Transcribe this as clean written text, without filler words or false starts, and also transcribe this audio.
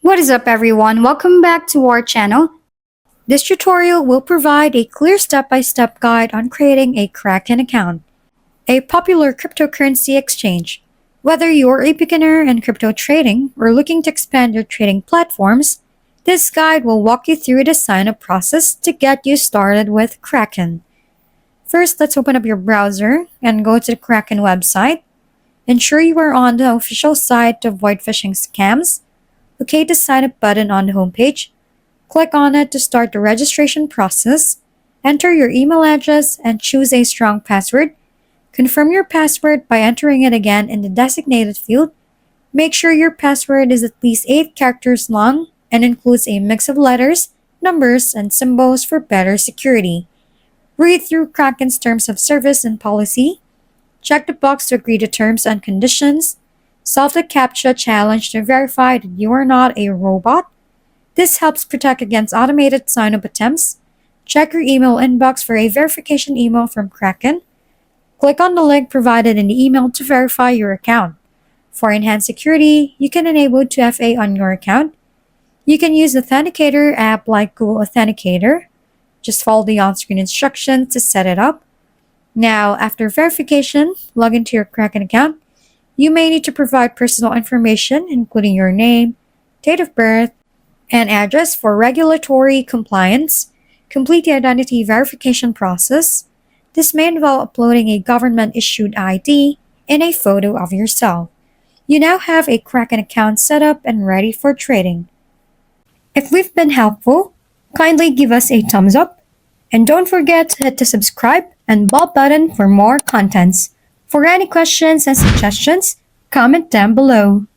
What is up everyone? Welcome back to our channel. This tutorial will provide a clear step-by-step guide on creating a Kraken account, a popular cryptocurrency exchange. Whether you're a beginner in crypto trading or looking to expand your trading platforms, this guide will walk you through the sign-up process to get you started with Kraken. First, let's open up your browser and go to the Kraken website. Ensure you are on the official site to avoid phishing scams. Locate the sign up button on the homepage. Click on it to start the registration process. Enter your email address and choose a strong password. Confirm your password by entering it again in the designated field. Make sure your password is at least 8 characters long and includes a mix of letters, numbers, and symbols for better security. Read through Kraken's terms of service and policy. Check the box to agree to terms and conditions. Solve the CAPTCHA challenge to verify that you are not a robot. This helps protect against automated sign-up attempts. Check your email inbox for a verification email from Kraken. Click on the link provided in the email to verify your account. For enhanced security, you can enable 2FA on your account. You can use Authenticator app like Google Authenticator. Just follow the on-screen instructions to set it up. Now, after verification, log into your Kraken account. You may need to provide personal information, including your name, date of birth, and address for regulatory compliance. Complete the identity verification process. This may involve uploading a government-issued ID and a photo of yourself. You now have a Kraken account set up and ready for trading. If we've been helpful, kindly give us a thumbs up. And don't forget to hit the subscribe and bell button for more contents. For any questions and suggestions, comment down below.